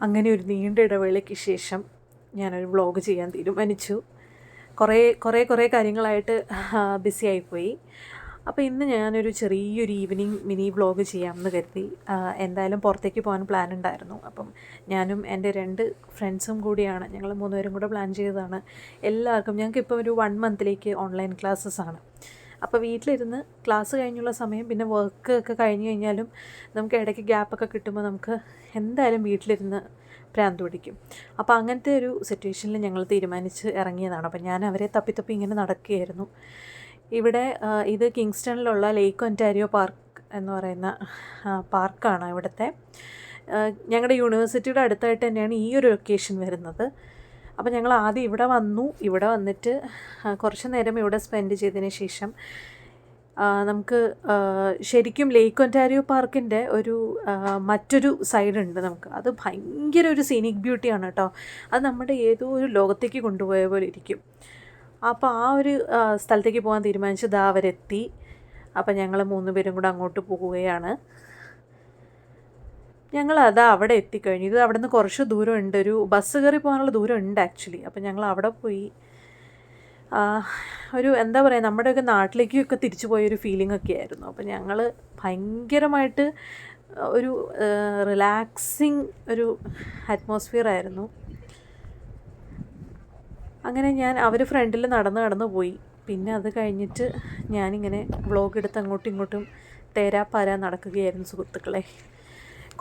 അങ്ങനെ ഒരു നീണ്ട ഇടവേളയ്ക്ക് ശേഷം ഞാനൊരു വ്ളോഗ് ചെയ്യാൻ തീരുമാനിച്ചു. കുറേ കാര്യങ്ങളായിട്ട് ബിസി ആയിപ്പോയി. അപ്പോൾ ഇന്ന് ഞാനൊരു ചെറിയൊരു ഈവനിങ് മിനി വ്ളോഗ് ചെയ്യാമെന്ന് കരുതി. എന്തായാലും പുറത്തേക്ക് പോകാൻ പ്ലാൻ ഉണ്ടായിരുന്നു. അപ്പം ഞാനും എൻ്റെ 2 ഫ്രണ്ട്സും കൂടിയാണ്, ഞങ്ങൾ 3 പേരും കൂടെ പ്ലാൻ ചെയ്തതാണ്. എല്ലാവർക്കും ഞങ്ങൾക്കിപ്പോൾ ഒരു 1 മന്തിലേക്ക് ഓൺലൈൻ ക്ലാസ്സസ് ആണ്. അപ്പോൾ വീട്ടിലിരുന്ന് ക്ലാസ് കഴിഞ്ഞുള്ള സമയം പിന്നെ വർക്ക് ഒക്കെ കഴിഞ്ഞ് കഴിഞ്ഞാലും നമുക്ക് ഇടയ്ക്ക് ഗ്യാപ്പൊക്കെ കിട്ടുമ്പോൾ നമുക്ക് എന്തായാലും വീട്ടിലിരുന്ന് ഭ്രാന്ത് പിടിക്കും. അപ്പോൾ അങ്ങനത്തെ ഒരു സിറ്റുവേഷനിൽ ഞങ്ങൾ തീരുമാനിച്ച് ഇറങ്ങിയതാണ്. അപ്പോൾ ഞാൻ അവരെ തപ്പി ഇങ്ങനെ നടക്കുകയായിരുന്നു. ഇവിടെ ഇത് കിങ്സ്റ്റണിലുള്ള ലേക്ക് ഒൻറ്റാരിയോ പാർക്ക് എന്ന് പറയുന്ന പാർക്കാണ് ഇവിടുത്തെ. ഞങ്ങളുടെ യൂണിവേഴ്സിറ്റിയുടെ അടുത്തായിട്ട് തന്നെയാണ് ഈ ഒരു ലൊക്കേഷൻ വരുന്നത്. അപ്പോൾ ഞങ്ങൾ ആദ്യം ഇവിടെ വന്നിട്ട് കുറച്ച് നേരം ഇവിടെ സ്പെൻഡ് ചെയ്തതിന് ശേഷം നമുക്ക് ശരിക്കും ലേക്ക് ഒൻറ്റാരിയോ പാർക്കിൻ്റെ മറ്റൊരു സൈഡുണ്ട് നമുക്ക്. അത് ഭയങ്കര ഒരു സീനിക് ബ്യൂട്ടിയാണ് കേട്ടോ. അത് നമ്മുടെ ഏതോ ഒരു ലോകത്തേക്ക് കൊണ്ടുപോയ പോലെ ഇരിക്കും. അപ്പോൾ ആ ഒരു സ്ഥലത്തേക്ക് പോകാൻ തീരുമാനിച്ച് അവരെത്തി. അപ്പോൾ ഞങ്ങൾ 3 പേരും കൂടെ അങ്ങോട്ട് പോവുകയാണ്. അവിടെ എത്തിക്കഴിഞ്ഞു. ഇത് അവിടെ നിന്ന് കുറച്ച് ദൂരമുണ്ട്, ഒരു ബസ് കയറി പോകാനുള്ള ദൂരം ഉണ്ട് ആക്ച്വലി. അപ്പോൾ ഞങ്ങൾ അവിടെ പോയി എന്താ പറയുക, നമ്മുടെയൊക്കെ നാട്ടിലേക്കൊക്കെ തിരിച്ചു പോയൊരു ഫീലിംഗ് ഒക്കെ ആയിരുന്നു. അപ്പോൾ ഞങ്ങൾ ഭയങ്കരമായിട്ട് ഒരു റിലാക്സിങ് ഒരു അറ്റ്മോസ്ഫിയർ ആയിരുന്നു. അങ്ങനെ അവർ ഫ്രണ്ടിൽ നടന്ന് പോയി. പിന്നെ അത് കഴിഞ്ഞിട്ട് ഞാനിങ്ങനെ വ്ളോഗ് എടുത്ത് അങ്ങോട്ടും ഇങ്ങോട്ടും തേരാപ്പാര നടക്കുകയായിരുന്നു സുഹൃത്തുക്കളെ.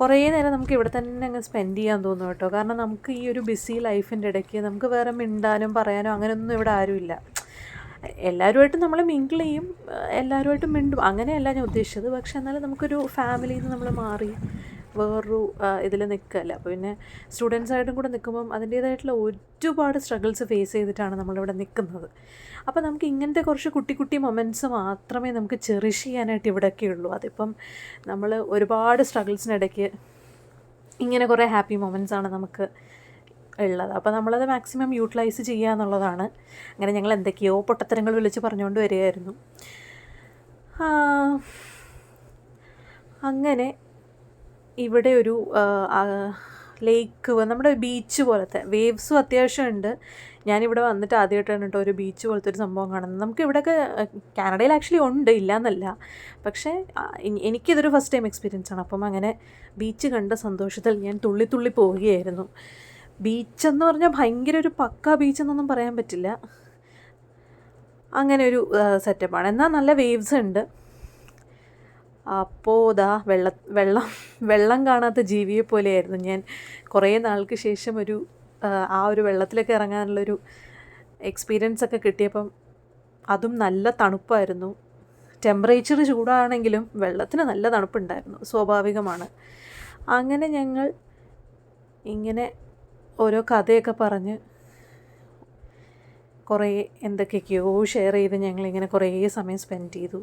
കുറേ നേരം നമുക്ക് ഇവിടെ തന്നെ അങ്ങ് സ്പെൻഡ് ചെയ്യാൻ തോന്നും കേട്ടോ. കാരണം നമുക്ക് ഈ ഒരു ബിസി ലൈഫിൻ്റെ ഇടയ്ക്ക് നമുക്ക് വേറെ മിണ്ടാനും പറയാനോ അങ്ങനെയൊന്നും ഇവിടെ ആരുമില്ല. എല്ലാവരുമായിട്ടും നമ്മൾ മിങ്കിൾ ചെയ്യും, എല്ലാവരുമായിട്ടും മിണ്ടും, അങ്ങനെയല്ല ഞാൻ ഉദ്ദേശിച്ചത്. പക്ഷെ എന്നാലും നമുക്കൊരു ഫാമിലിയിൽ നിന്ന് നമ്മൾ മാറി വേറൊരു ഇതിൽ നിൽക്കുകയല്ല. അപ്പോൾ പിന്നെ സ്റ്റുഡൻസായിട്ടും കൂടെ നിൽക്കുമ്പം അതിൻ്റേതായിട്ടുള്ള ഒരുപാട് സ്ട്രഗിൾസ് ഫേസ് ചെയ്തിട്ടാണ് നമ്മളിവിടെ നിൽക്കുന്നത്. അപ്പോൾ നമുക്ക് ഇങ്ങനത്തെ കുറച്ച് കുട്ടി മൊമെൻറ്റ്സ് മാത്രമേ നമുക്ക് ചെറിഷ് ചെയ്യാനായിട്ട് ഇവിടെയൊക്കെ ഉള്ളൂ. അതിപ്പം നമ്മൾ ഒരുപാട് സ്ട്രഗിൾസിനിടയ്ക്ക് ഇങ്ങനെ കുറേ ഹാപ്പി മൊമെൻറ്റ്സാണ് നമുക്ക് ഉള്ളത്. അപ്പോൾ നമ്മളത് മാക്സിമം യൂട്ടിലൈസ് ചെയ്യുക എന്നുള്ളതാണ്. അങ്ങനെ ഞങ്ങൾ എന്തൊക്കെയോ പൊട്ടത്തരങ്ങൾ വിളിച്ച് പറഞ്ഞുകൊണ്ട് വരികയായിരുന്നു. അങ്ങനെ ഇവിടെ ഒരു ലേക്ക്, നമ്മുടെ ബീച്ച് പോലത്തെ വേവ്സും അത്യാവശ്യം ഉണ്ട്. ഞാനിവിടെ വന്നിട്ട് ആദ്യമായിട്ടാണ് കേട്ടോ ഒരു ബീച്ച് പോലത്തെ ഒരു സംഭവം കാണുന്നത്. നമുക്ക് ഇവിടെയൊക്കെ കാനഡയിൽ ആക്ച്വലി ഉണ്ട്, ഇല്ലയെന്നല്ല. പക്ഷേ എനിക്കിതൊരു ഫസ്റ്റ് ടൈം എക്സ്പീരിയൻസ് ആണ്. അപ്പം അങ്ങനെ ബീച്ച് കണ്ട സന്തോഷത്തിൽ ഞാൻ തുള്ളി പോവുകയായിരുന്നു. ബീച്ചെന്ന് പറഞ്ഞാൽ ഭയങ്കര ഒരു പക്ക ബീച്ചെന്നൊന്നും പറയാൻ പറ്റില്ല, അങ്ങനെ ഒരു സെറ്റപ്പാണ്. എന്നാൽ നല്ല വേവ്സ് ഉണ്ട്. അപ്പോൾ വെള്ളം കാണാത്ത ജീവിയെ പോലെയായിരുന്നു ഞാൻ. കുറേ നാൾക്ക് ശേഷം ആ ഒരു വെള്ളത്തിലൊക്കെ ഇറങ്ങാനുള്ളൊരു എക്സ്പീരിയൻസ് ഒക്കെ കിട്ടിയപ്പം അതും നല്ല തണുപ്പായിരുന്നു. ടെമ്പറേച്ചർ ചൂടാണെങ്കിലും വെള്ളത്തിന് നല്ല തണുപ്പുണ്ടായിരുന്നു, സ്വാഭാവികമാണ്. അങ്ങനെ ഞങ്ങൾ ഇങ്ങനെ ഓരോ കഥയൊക്കെ പറഞ്ഞ് കുറേ എന്തൊക്കെയൊക്കെയോ ഷെയർ ചെയ്ത് ഞങ്ങളിങ്ങനെ കുറേ സമയം സ്പെൻഡ് ചെയ്തു.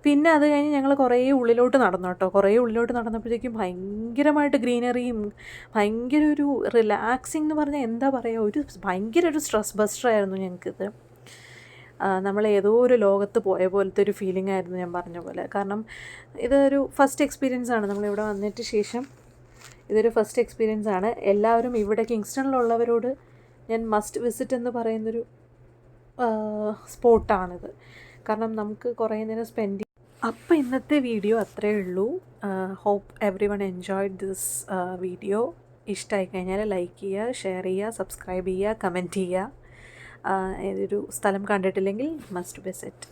പിന്നെ അത് കഴിഞ്ഞ് ഞങ്ങൾ കുറേ ഉള്ളിലോട്ട് നടന്നു കേട്ടോ. കുറേ ഉള്ളിലോട്ട് നടന്നപ്പോഴത്തേക്കും ഭയങ്കരമായിട്ട് ഗ്രീനറിയും ഭയങ്കര ഒരു റിലാക്സിങ് എന്ന് പറഞ്ഞാൽ എന്താ പറയുക, ഭയങ്കര ഒരു സ്ട്രെസ് ബസ്റ്ററായിരുന്നു ഞങ്ങൾക്കിത്. നമ്മൾ ഏതോ ഒരു ലോകത്ത് പോയ പോലത്തെ ഒരു ഫീലിംഗ് ആയിരുന്നു ഞാൻ പറഞ്ഞ പോലെ. കാരണം ഇതൊരു ഫസ്റ്റ് എക്സ്പീരിയൻസ് ആണ് നമ്മളിവിടെ വന്നിട്ട് ശേഷം. ഇതൊരു ഫസ്റ്റ് എക്സ്പീരിയൻസ് ആണ്. എല്ലാവരും ഇവിടെ കിങ്സ്റ്റണിലുള്ളവരോട് ഞാൻ മസ്റ്റ് വിസിറ്റ് എന്ന് പറയുന്നൊരു സ്പോട്ടാണിത്. കാരണം നമുക്ക് കുറേ നേരം സ്പെൻഡ് ചെയ്യും. അപ്പോൾ ഇന്നത്തെ വീഡിയോ അത്രയേ ഉള്ളൂ. Hope everyone enjoyed this video. ഇഷ്ടമായി കഴിഞ്ഞാൽ ലൈക്ക് ചെയ്യുക, ഷെയർ ചെയ്യുക, സബ്സ്ക്രൈബ് ചെയ്യുക, കമൻറ്റ് ചെയ്യുക. ഏതൊരു സ്ഥലം കണ്ടിട്ടില്ലെങ്കിൽ മസ്റ്റ് വിസിറ്റ്.